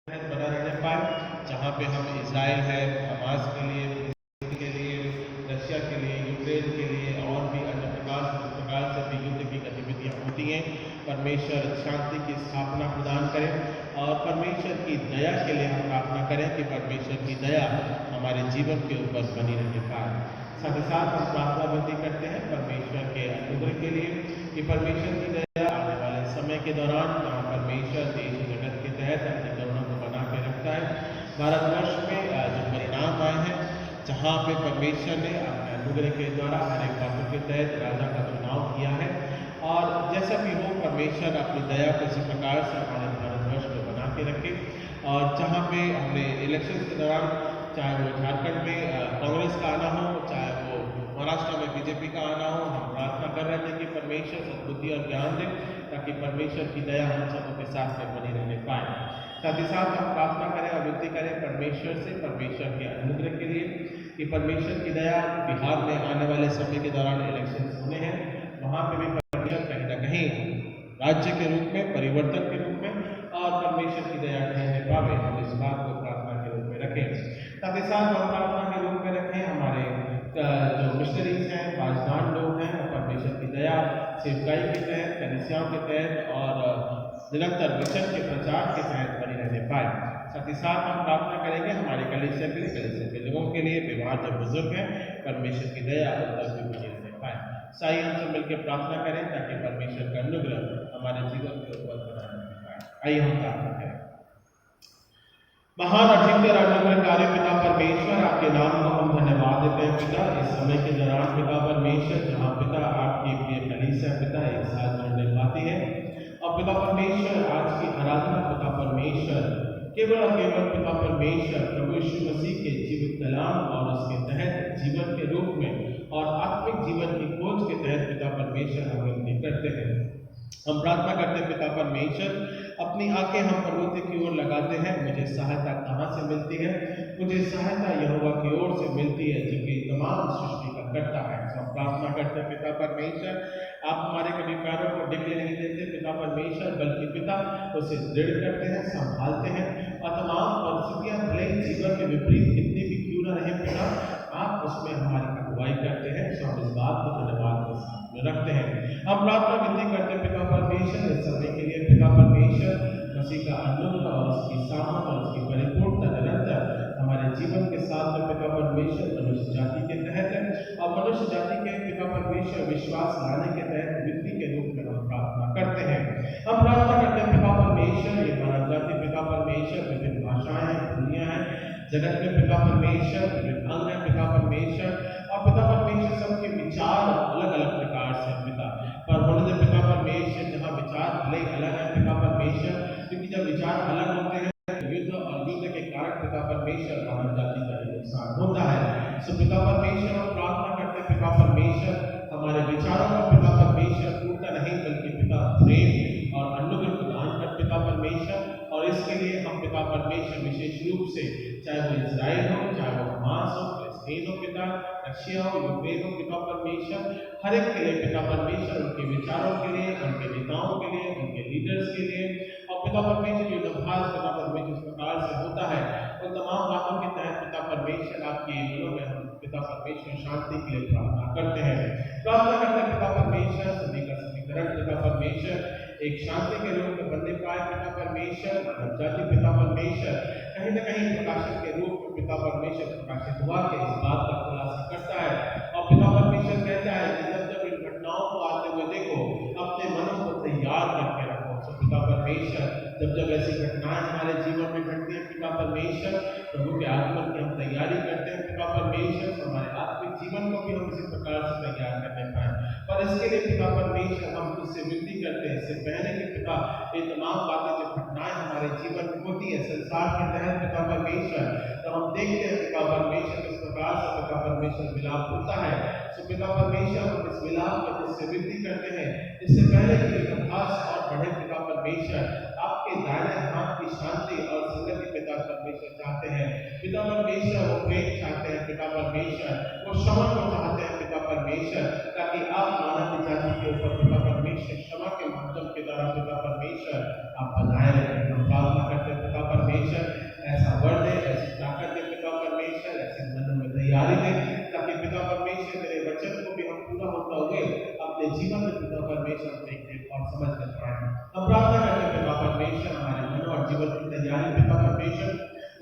बना रहने पाए, जहाँ पे हम इजराइल है, हमास के लिए, रशिया के लिए, यूक्रेन के लिए और भी अन्य प्रकार से भी युद्ध की गतिविधियाँ होती हैं। परमेश्वर शांति की स्थापना प्रदान करें और परमेश्वर की दया के लिए हम प्रार्थना करें कि परमेश्वर की दया हमारे जीवन के ऊपर बनी रहने पाए। साथ ही साथ हम प्रार्थना बंदी करते हैं परमेश्वर के अनुग्रह के लिए कि परमेश्वर की दया आने वाले समय के दौरान जहाँ परमेश्वर देश जगत के तहत अपनी करुणा को बना के रखता है, भारतवर्ष में जो परिणाम आए हैं, जहाँ पे परमेश्वर ने अपने अनुग्रह के द्वारा हर एक बातों के तहत राजा का चुनाव किया है, और जैसा भी हो परमेश्वर अपनी दया को इसी प्रकार से हमारे भारतवर्ष में बना के रखे। और जहाँ पे हमने इलेक्शन के दौरान, चाहे वो झारखंड में कांग्रेस का आना हो, चाहे वो महाराष्ट्र में बीजेपी का आना हो, हम प्रार्थना कर रहे थे कि परमेश्वर सद्बुद्धि और ज्ञान दे ताकि परमेश्वर की दया हम सबों के साथ में बनी रहने पाए। साथ ही साथ हम प्रार्थना करें और विनती करें परमेश्वर से, परमेश्वर के अनुग्रह के लिए कि परमेश्वर की दया बिहार में आने वाले समय के दौरान इलेक्शन होने हैं, वहाँ पे भी परमेश्वर कहीं ना कहीं राज्य के रूप में, परिवर्तन के रूप में और परमेश्वर की दया कहीं न पावे, हम इस बात को प्रार्थना के रूप में रखें। साथ ही साथ हम प्रार्थना के रूप में रखें हमारे जो मिशनरीज हैं, बाजवान लोग हैं, परमेश्वर की दया सेवकाई के तहत, कलीसियाओं के तहत और निरंतर मिशन के प्रचार के तहत बनी रहने पाए। साथ ही साथ हम प्रार्थना करेंगे हमारे कलीसिया के लिए, कलीसिया के लोगों के लिए, बीमार जो बुजुर्ग हैं, परमेश्वर की दया उन तक भी बनी रहने पाए। साई हम सब मिलकर प्रार्थना करें ताकि परमेश्वर का अनुग्रह हमारे जीवन के ऊपर बना रहने पाए। आइए हम प्रार्थना करें। महान अजिंक्य अनुग्रहकारी पिता परमेश्वर, आपके नाम को हम धन्यवाद देते हैं पिता। इस समय के दौरान पिता परमेश्वर, जहाँ पिता आपकी प्रिय कलीसिया पिता एक साथ जुड़ने पाती है, और पिता परमेश्वर आज की आराधना पिता परमेश्वर केवल और केवल पिता परमेश्वर प्रभु यीशु मसीह के जीवित कलाम और उसके तहत जीवन के रूप में और आत्मिक जीवन की खोज के तहत पिता परमेश्वर हम विनती करते हैं। हम प्रार्थना करते हैं पिता परमेश्वर, अपनी आंखें हम पर्वत की ओर लगाते हैं, मुझे सहायता कहाँ से मिलती है? मुझे सहायता यहोवा की ओर से मिलती है जिनकी तमाम सृष्टि का करता है। हम प्रार्थना करते हैं पिता परमेश्वर, आप हमारे कभी पैरों को डिगने नहीं देते पिता परमेश्वर, बल्कि पिता उसे दृढ़ करते हैं, संभालते हैं, और तमाम परिस्थितियां भले जीवन के विपरीत कितनी भी क्यों न रहे पिता, आप उसमें हमारी अगुवाई करते हैं। सो हम इस बात को धन्यवाद के साथ में रखते हैं। हम प्रार्थना विनती करते हैं पिता परमेश्वर इस समय के लिए पिता परमेश्वर, मसीह का अनुग्रह और उसकी सामर्थ और उसकी परिपूर्णता निरंतर हमारे जीवन के साथ में पिता परमेश्वर मनुष्य जाति के तहत है, और मनुष्य जाति के पिता परमेश्वर विश्वास लाने के तहत विनती के रूप में हम प्रार्थना करते हैं। हम प्रार्थना करते हैं पिता परमेश्वर, ये मानव जाति पिता परमेश्वर विभिन्न भाषाएं हैं, दुनिया है, जगत में पिता परमेश्वर विभिन्न अंग है पिता परमेश्वर, और पिता परमेश्वर सबके विचार अलग अलग प्रकार से पिता, पर होने पिता परमेश्वर जहाँ विचार भले अलग है पिता परमेश्वर, क्योंकि जब विचार अलग होते हैं युद्ध और युद्ध के कारण पिता परमेश्वर मानव जाति का नुकसान होता है। सो पिता परमेश्वर हम प्रार्थना करते हैं पिता परमेश्वर, हमारे विचारों का पिता परमेश्वर टूटता नहीं, बल्कि पिता प्रेम और अनुग्रह प्रदान कर पिता परमेश्वर, और इसके लिए हम पिता परमेश्वर विशेष रूप से, चाहे वो इजराइल हो, चाहे वो हमास हो, फिलिस्तीन हो पिता, रशिया हो, यूक्रेन हो पिता परमेश्वर, हर एक के लिए पिता परमेश्वर, उनके विचारों के लिए, उनके नेताओं के लिए, उनके लीडर्स के लिए, और पिता परमेश्वर जो अभ्यास पिता परमेश्वर इस प्रकार से होता है, उन तमाम बातों के तहत पिता परमेश्वर आपके दिलों में हम पिता परमेश्वर शांति के लिए प्रार्थना करते हैं। प्रार्थना करते हैं पिता परमेश्वर, सभी का समीकरण पिता परमेश्वर एक शांति के रूप में बनने पाए पिता परमेश्वर, मानव जाति पिता परमेश्वर कहीं न कहीं प्रकाशित के रूप में पिता परमेश्वर प्रकाशित हुआ के इस बात का खुलासा करता है, और पिता परमेश्वर कहता है कि जब जब इन घटनाओं को आते हुए देखो, अपने मनों को तैयार करके रखो। सो पिता परमेश्वर, जब जब ऐसी घटनाएं हमारे जीवन में घटती है पिता परमेश्वर, प्रभु के आगमन की हम तैयारी करते हैं पिता परमेश्वर, हमारे आत्मिक जीवन को भी हम इसी प्रकार से तैयार करने पाए। पर इसके लिए पिता परमेश्वर हम तुझसे विनती करते हैं, इससे पहले कि पिता ये तमाम बातें जो घटनाएं हमारे जीवन में होती है संसार के तहत पिता परमेश्वर, तो हम देखते हैं पिता परमेश्वर किस प्रकार से पिता परमेश्वर मिलाप होता है। सो पिता परमेश्वर हम इस मिलाप में तुझसे विनती करते हैं, इससे पहले कि खास और बढ़े पिता परमेश्वर, आपके दाहिने हाथ की शांति और संगति पिता परमेश्वर चाहते हैं। पिता परमेश्वर वो प्रेम चाहते हैं पिता परमेश्वर, वो क्षमा को चाहते हैं पिता परमेश्वर, ताकि आप मानव जाति के ऊपर पिता परमेश्वर क्षमा के माध्यम के द्वारा पिता परमेश्वर आप बनाए रखें। हम प्रार्थना करते हैं पिता परमेश्वर, और समझने पाए। हम प्रार्थना करते हैं पिता परमेश्वर हमारे मन और जीवन की तैयारी पिता परमेश्वर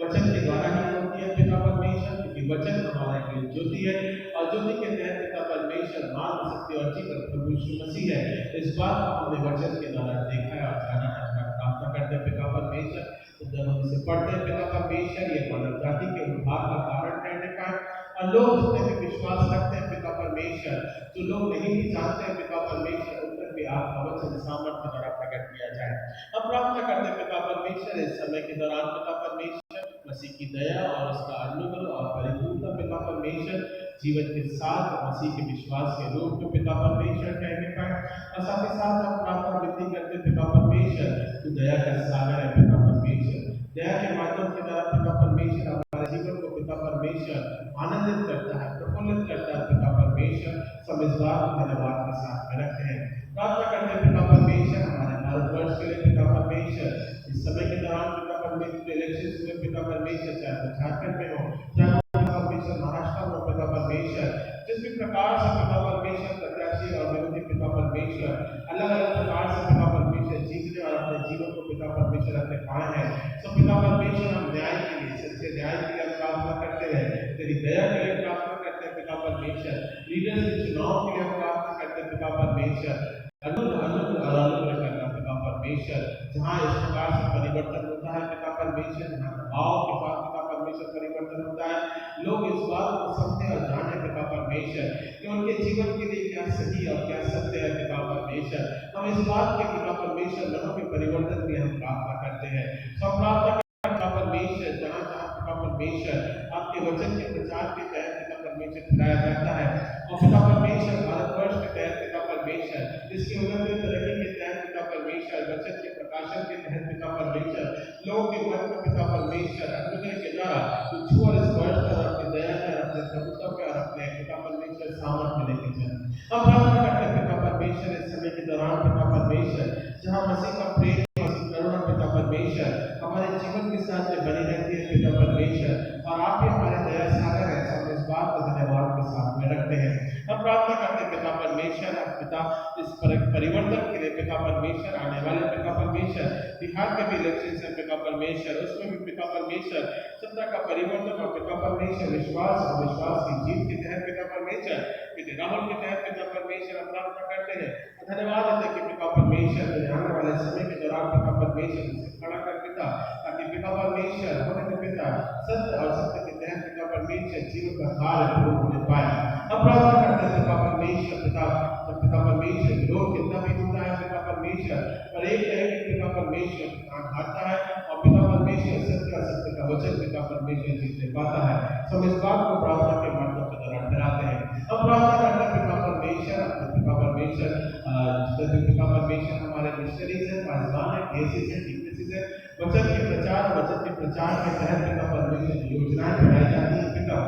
वचन के द्वारा ही होती है पिता परमेश्वर, क्योंकि वचन हमारे लिए ज्योति है और ज्योति के तहत पिता परमेश्वर मार्ग सत्य और जीवन प्रभु यीशु मसीह है। इस बात को हमने वचन के द्वारा देखा है और जाना है। प्रार्थना करते हैं पिता परमेश्वर, तो जब हम इसे पढ़ते हैं पिता परमेश्वर, ये मानव जाति के उद्धार का कारण रहने का और लोग जितने भी विश्वास रखते हैं पिता परमेश्वर, जो लोग नहीं भी जानते हैं पिता परमेश्वर, उन पर भी आपका वचन सामर्थ्य द्वारा प्रकट किया जाए। हम प्रार्थना करते हैं पिता परमेश्वर, इस समय के दौरान पिता परमेश्वर मसीह की दया और उसका अनुग्रह और परिपूर्णता पिता परमेश्वर जीवन के साथ मसीह के विश्वास के रूप में पिता परमेश्वर कहने पाए। और साथ ही साथ हम प्रार्थना विनती करते पिता परमेश्वर, तू दया का सागर है पिता परमेश्वर, दया के माध्यम के द्वारा पिता परमेश्वर हमारे जीवन को पिता परमेश्वर आनंदित करता है, प्रफुल्लित करता है पिता परमेश्वर। सब इस बात को धन्यवाद के साथ में रखते हैं। प्रार्थना करते हैं पिता परमेश्वर हमारे भारतवर्ष के लिए पिता परमेश्वर, इस समय के दौरान पिता परमेश्वर इलेक्शन हुए पिता परमेश्वर, चाहे झारखंड में हो चाहे पिता परमेश्वर महाराष्ट्र में पिता परमेश्वर, जिस भी प्रकार से पिता परमेश्वर प्रत्याशी और विरोधी पिता परमेश्वर अलग अलग प्रकार से पिता परमेश्वर जीतने और अपने जीवन को पिता परमेश्वर अपने पाए हैं, तो पिता परमेश्वर हम न्याय के लिए, सच्चे न्याय के लिए प्रार्थना करते हैं, तेरी दया के लिए प्रार्थना करते हैं पिता परमेश्वर, लीडर्स के चुनाव के लिए प्रार्थना करते हैं पिता परमेश्वर, अनुग्रह करना पिता परमेश्वर, जहाँ इस प्रकार से परिवर्तन होता है पिता परमेश्वर, जहाँ दबाव के बाद पिता परमेश्वर परिवर्तन होता है, लोग इस बात को समझे और जाने पिता परमेश्वर कि उनके जीवन के लिए क्या सही और क्या सत्य है पिता परमेश्वर। हम इस बात के पिता परमेश्वर मनों के परिवर्तन की हम प्रार्थना करते हैं। सब प्रार्थना पिता परमेश्वर, जहाँ जहाँ पिता परमेश्वर आपके वचन के प्रचार के तहत पिता परमेश्वर फैलाया जाता है और पिता परमेश्वर भारतवर्ष के तहत पिता परमेश्वर इसकी उन्नति तरक्की के तहत पिता परमेश्वर वचन के प्रकाशन के तहत पिता परमेश्वर लोगों के मन में पिता परमेश्वर अनुग्रह के द्वारा छू और स्पर्श कर अपनी दया कर अपने प्रभुत्व पे और अपने पिता परमेश्वर सामर्थ्य लेके चले। अब प्रार्थना करते हैं पिता परमेश्वर, इस समय के दौरान पिता परमेश्वर जहाँ मसीह का प्रेम मसीह करुणा पिता परमेश्वर हमारे जीवन के साथ में बनी रहती है पिता परमेश्वर, और आप ही हमारे दया सागर है। सब इस बात को धन्यवाद के साथ में रखते हैं। हम प्रार्थना करते हैं पिता परमेश्वर, पिता इस परिवर्तन के लिए पिता परमेश्वर आने वाले पिता परमेश्वर बिहार के भी इलेक्शन है पिता परमेश्वर, उसमें भी पिता परमेश्वर सत्ता का परिवर्तन और पिता परमेश्वर विश्वास और विश्वास की जीत के तहत पिता परमेश्वर राहुल के तहत पिता परमेश्वर हम प्रार्थना करते हैं। धन्यवाद देते हैं कि पिता परमेश्वर आने वाले समय के दौरान पिता परमेश्वर खड़ा कर पिता, ताकि पिता परमेश्वर होने पिता सत्य और सत्य के तहत पिता परमेश्वर जीवन का कार्य पूर्ण होने पाए। हम प्रार्थना करते हैं पिता परमेश्वर पिता परमेश्वर विरोध कितना भी होता है पिता परमेश्वर, पर एक है कि पिता परमेश्वर आता है और पिता परमेश्वर सत्य का वचन पिता परमेश्वर जीतने पाता है। सब इस बात को प्रार्थना के माध्यम के द्वारा ठहराते हैं। हम प्रार्थना करते हैं पिता परमेश्वर पिता परमेश्वर हमारे मिशनरीज है, पासवान है, केसेस है, डिग्नेसेस है, वचन के प्रचार के तहत पिता परमेश्वर योजनाएं बनाई जाती है पिता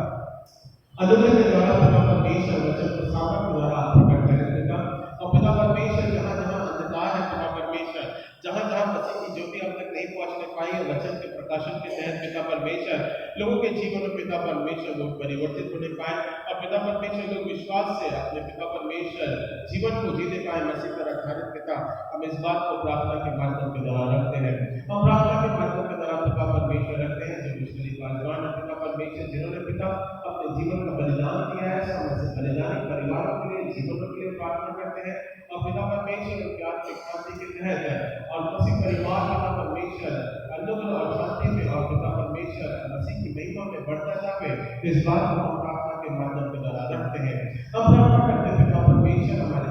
अनुग्रह के द्वारा पिता परमेश्वर वचन को सामर्थ्य द्वारा प्रकट करें पिता, और पिता परमेश्वर जहाँ जहाँ अंधकार है पिता परमेश्वर, जहाँ जहाँ मसीह की ज्योति अब तक नहीं पहुंचने पाई है, वचन के प्रकाशन के तहत पिता परमेश्वर लोगों के जीवन में पिता परमेश्वर लोग परिवर्तित होने पाए और पिता परमेश्वर लोग विश्वास से अपने पिता परमेश्वर जीवन को जीने पाए मसीह पर आधारित पिता। हम इस बात को प्रार्थना के माध्यम के द्वारा रखते हैं। हम प्रार्थना के माध्यम के द्वारा पिता परमेश्वर रखते हैं जो मिशनरी पासवान है पिता परमेश्वर, जिन्होंने पिता अपने जीवन का बलिदान दिया है, समय से बलिदान परिवारों के लिए जीवनों के लिए प्रार्थना करते हैं और पिता परमेश्वर उनके आत्मिक शांति के तहत और मसीह परिवार पिता परमेश्वर अनुग्रह और शांति में और पिता परमेश्वर मसीह की महिमा में बढ़ता जाए, इस बात को हम प्रार्थना के माध्यम के द्वारा रखते हैं। हम प्रार्थना करते हैं पिता परमेश्वर हमारे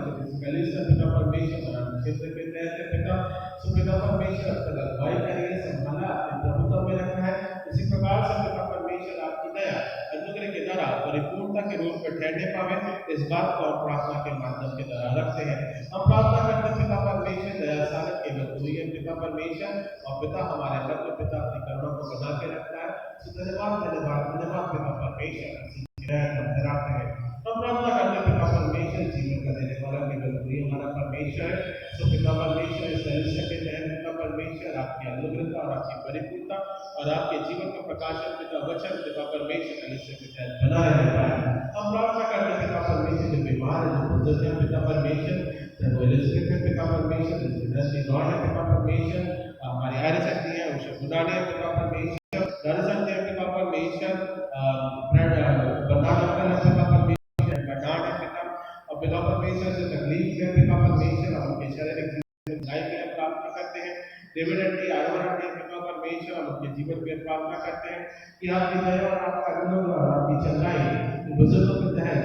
पिता परमेश्वर क्षेत्र के तहत पिता पिता परमेश्वर अपना अगुवाई करिए, संभाला अपने प्रभुत्व में रखना है। इसी प्रकार से पिता परमेश्वर आपकी दया अनुग्रह के द्वारा परिपूर्णता के रूप में ठहरने पावे, इस बात को हम प्रार्थना के माध्यम के द्वारा रखते हैं। हम प्रार्थना करते हैं पिता परमेश्वर दया सागर केवल तू ही है पिता परमेश्वर, और पिता हमारे मन में पिता अपनी करुणा को बना के रखता है। धन्यवाद पिता परमेश्वर धराते हैं। हम प्रार्थना करते हैं पिता परमेश्वर जीवन का देने वाला केवल तू ही हमारा परमेश्वर है। तो पिता परमेश्वर इस कलीसिया के तहत पिता परमेश्वर परमेश्वर आपकी अनुग्रहता और आपकी परिपूर्णता और आपके जीवन का प्रकाशन पिता वचन पिता परमेश्वर कलीसिया के तहत बना रहने पाए। हम प्रार्थना करते हैं पिता परमेश्वर जो बीमार है, जो बुजुर्ग है पिता परमेश्वर, जो एलिजाबेथ है पिता परमेश्वर, गॉड है पिता परमेश्वर, हमारी आर्य शक्ति है उसे बुलाने पिता परमेश्वर, दादा शक्ति है पिता परमेश्वर, बर्नार्ड है पिता परमेश्वर, बर्नार्ड है पिता और पिता परमेश्वर जो तकलीफ है पिता परमेश्वर, हम उनके शारीरिक जीवन के लिए प्रार्थना करते हैं। डेविड आंटी, आयरन आंटी पिता परमेश्वर, हम उनके जीवन के लिए प्रार्थना करते हैं कि आपकी दया और आपका अनुग्रह और आपकी चंगाई बुजुर्गों के तहत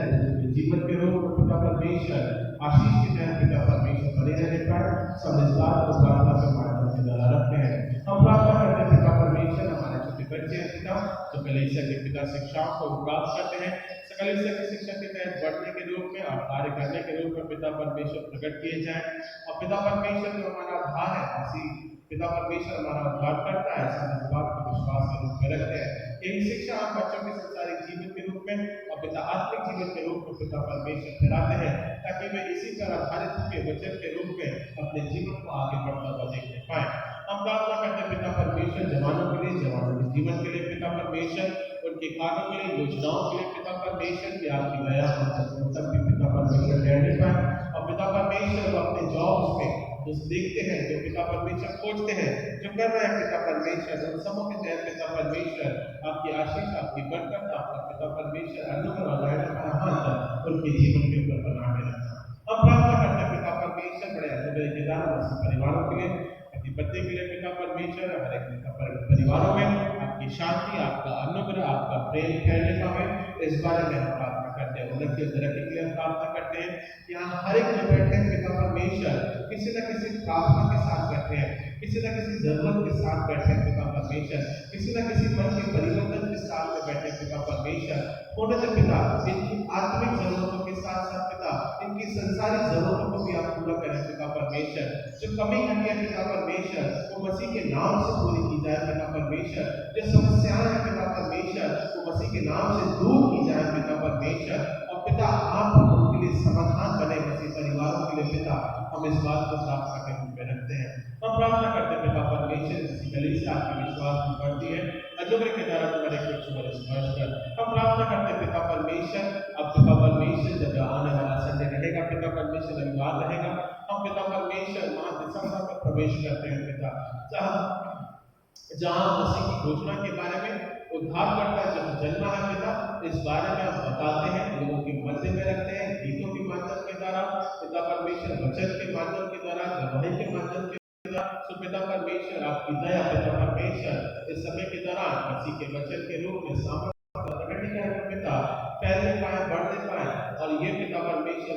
जीवन के रोग में पिता परमेश्वर आशीष के तहत पिता परमेश्वर बने रहने पर सब इस बात को प्रार्थना के माध्यम से डरा रखते हैं। हम प्रार्थना करते हैं पिता परमेश्वर हमारे छोटे बच्चे हैं पिता जो कलीसिया के पिता शिक्षाओं को प्राप्त करते हैं, कलीसिया की शिक्षा के तहत बढ़ने के रूप में और कार्य करने के रूप में पिता परमेश्वर प्रकट किए जाए और पिता परमेश्वर जो हमारा आधार है उसी पिता परमेश्वर हमारा उद्धार करता है, ऐसा इस बात को विश्वास के रूप में रखते हैं। यही शिक्षा हम बच्चों के संसारिक जीवन के रूप में और पिता आत्मिक जीवन के रूप में पिता परमेश्वर फैलाते हैं ताकि वे इसी पर आधारित होकर वचन के रूप में अपने जीवन को आगे बढ़ता हुआ देखने पाए। हम प्रार्थना करते हैं पिता परमेश्वर जवानों के लिए, जवानों के जीवन के लिए पिता परमेश्वर, उनके कार्यों के लिए, योजनाओं के लिए पिता परमेश्वर की आपकी दया तक भी पिता परमेश्वर ठहरने पाए और पिता परमेश्वर अपने जॉब्स में जो देखते हैं, जो पिता परमेश्वर खोजते हैं, जो कर रहे हैं पिता परमेश्वर, उन सबों के तहत पिता परमेश्वर आपकी आशीष, आपकी बरकत, आपका पिता परमेश्वर अनुग्रह और दया का हाथ उनके जीवन के ऊपर बना के रखना। हम प्रार्थना करते हैं पिता परमेश्वर बड़े अनुग्रह के दान परिवारों के लिए, अपनी पत्नी के लिए पिता परमेश्वर, हमारे परिवारों में आपकी शांति, आपका अनुग्रह, आपका प्रेम ठहरने पावे, इस बारे में हम प्रार्थना करते हैं। उन्नति और तरक्की के लिए हम प्रार्थना करते हैं। यहाँ हर एक जो बैठे हैं पिता परमेश्वर किसी न किसी प्रार्थना के साथ बैठे हैं, किसी न किसी जरूरत के साथ बैठे हैं पिता परमेश्वर, किसी न किसी मन के परिवर्तन के साथ में बैठे पिता परमेश्वर, होने से पिता इनकी आत्मिक जरूरतों के साथ साथ पिता इनकी संसारिक जरूरतों को भी आप पूरा करें पिता परमेश्वर। जो कमी घटी है पिता परमेश्वर वो मसीह के नाम से पूरी की जाए पिता परमेश्वर। जो समस्याएं हैं पिता परमेश्वर वो मसीह के नाम से दूर की जाए पिता परमेश्वर और पिता आप उनके लिए समाधान बने मसीह परिवारों के लिए पिता। हम इस बात को प्रार्थना के रूप में रखते हैं। हम प्रार्थना करते हैं पिता परमेश्वर इसी कलीसिया आपके विश्वास में बढ़ती है, अनुग्रह के द्वारा तुम्हारे कुछ स्पर्श कर। हम प्रार्थना करते हैं पिता परमेश्वर, अब पिता परमेश्वर जब आने वाला संडे रहेगा पिता परमेश्वर, रविवार रहेगा, हम पिता परमेश्वर वहां दिसंबर में प्रवेश करते हैं पिता, जहां मसीह की घोषणा के बारे में उद्धारकर्ता जब जन्मा है पिता, इस बारे में हम बताते हैं, लोगों के मध्य में रखते हैं, गीतों के माध्यम के द्वारा पिता परमेश्वर, वचन के माध्यम के द्वारा, गवाही के माध्यम के द्वारा। तो पिता परमेश्वर आपकी दया पिता परमेश्वर इस समय के दौरान मसीह के वचन के रूप में सामर्थ्य पिता फैलने पाए, बढ़ने पाए और ये पिता परमेश्वर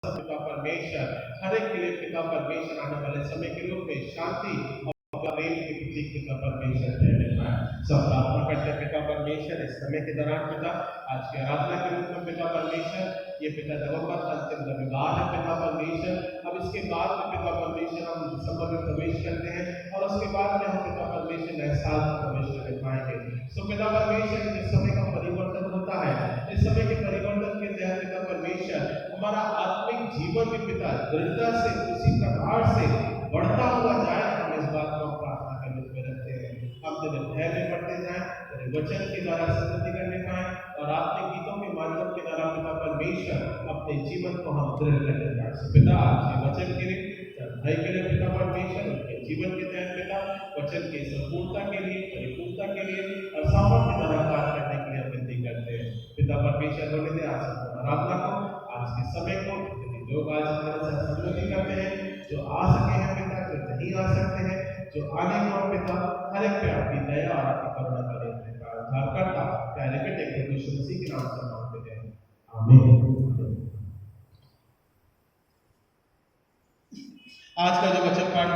पिता परमेश्वर हर एक के लिए पिता परमेश्वर आने वाले समय के रूप में शांति और प्रेम के प्रतीक पिता परमेश्वर ठहरने पाए। सब प्रार्थना करते हैं पिता परमेश्वर इस समय के दौरान पिता, आज की आराधना के रूप में पिता परमेश्वर, ये पिता नवंबर अंतिम रविवार है पिता परमेश्वर। अब इसके बाद में पिता परमेश्वर हम दिसंबर में प्रवेश करते हैं और उसके बाद में हम पिता परमेश्वर नए साल में प्रवेश कर पाएंगे। सो पिता परमेश्वर जिस समय का परिवर्तन होता है, इस समय के परिवर्तन के तहत पिता परमेश्वर हमारा आत्मिक जीवन भी पिता दृढ़ता से उसी प्रकार से बढ़ता हुआ जाए। हम इस बात को प्रार्थना के रूप में रखते हैं। हम तेरे धैर्य में बढ़ते जाएं, तेरे वचन के द्वारा संगति करने पाए और आपके गीतों के माध्यम के द्वारा पिता परमेश्वर अपने जीवन को हम दृढ़ करने पाए। पिता आपके वचन के लिए, भाई के लिए पिता परमेश्वर उनके जीवन के तहत पिता वचन की संपूर्णता के लिए, परिपूर्णता के लिए और सामर्थ्य द्वारा कार्य करने के लिए विनती करते हैं। पिता परमेश्वर होने दे आज आराधना को, आज के समय को, लोग आज हमारे साथ संगति करते हैं, जो आ सके हैं पिता, जो नहीं आ सकते हैं, जो आने को पिता, हर एक पे आपकी दया और आपकी करुणा का उद्धार करता प्यारे बेटे प्रभु यीशु मसीह के नाम से मांगते हैं, आमीन। आज का जो वचन पाठ